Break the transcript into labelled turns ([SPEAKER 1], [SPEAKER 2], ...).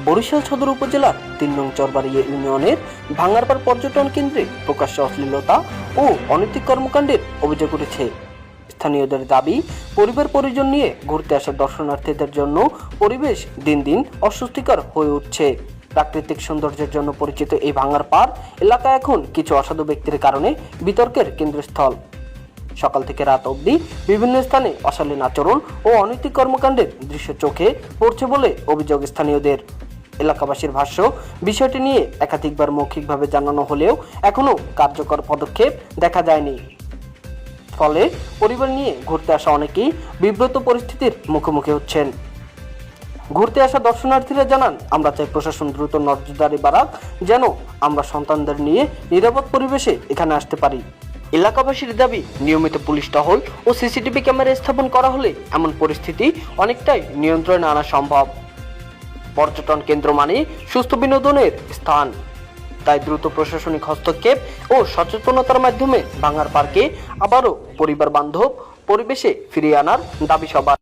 [SPEAKER 1] বরিশাল সদর উপজেলার ৩ নং চরবাড়িয়া ইউনিয়নের ভাঙ্গারপাড় পর্যটন কেন্দ্রে প্রকাশ্য অশ্লীলতা ও অনৈতিক কর্মকাণ্ডের অভিযোগ উঠেছে। স্থানীয়দের দাবি, পরিবার পরিজন নিয়ে ঘুরতে আসা দর্শনার্থীদের জন্য পরিবেশ দিন দিন অস্বস্তিকর হয়ে উঠছে। প্রাকৃতিক সৌন্দর্যের জন্য পরিচিত এই ভাঙ্গারপাড় এলাকা এখন কিছু অসাধু ব্যক্তির কারণে বিতর্কের কেন্দ্রস্থল। সকাল থেকে রাত অবধি বিভিন্ন স্থানে অশালীন আচরণ ও অনৈতিক কর্মকাণ্ডের দৃশ্য চোখে পড়ছে বলে অভিযোগ স্থানীয়দের। এলাকাবাসীর ভাষ্য, বিষয়টি নিয়ে একাধিকবার মৌখিকভাবে জানানো হলেও এখনও কার্যকর পদক্ষেপ দেখা যায়নি। ফলে পরিবার নিয়ে ঘুরতে আসা অনেকেই বিব্রত পরিস্থিতির মুখোমুখি হচ্ছেন। ঘুরতে আসা দর্শনার্থীরা জানান, আমরা চাই প্রশাসন দ্রুত নজরদারি বাড়াক, যেন আমরা সন্তানদের নিয়ে নিরাপদ পরিবেশে এখানে আসতে পারি। এলাকাবাসীর দাবি, নিয়মিত পুলিশ টহল ও সিসিটিভি ক্যামেরা স্থাপন করা হলে এমন পরিস্থিতি অনেকটাই নিয়ন্ত্রণে আনা সম্ভব। পর্যটন কেন্দ্র মানে সুস্থ বিনোদনের স্থান, তাই দ্রুত প্রশাসনিক হস্তক্ষেপ ও সচেতনতার মাধ্যমে ভাঙ্গারপাড়কে আবারও পরিবার বান্ধব পরিবেশে ফিরিয়ে আনার দাবি সবার।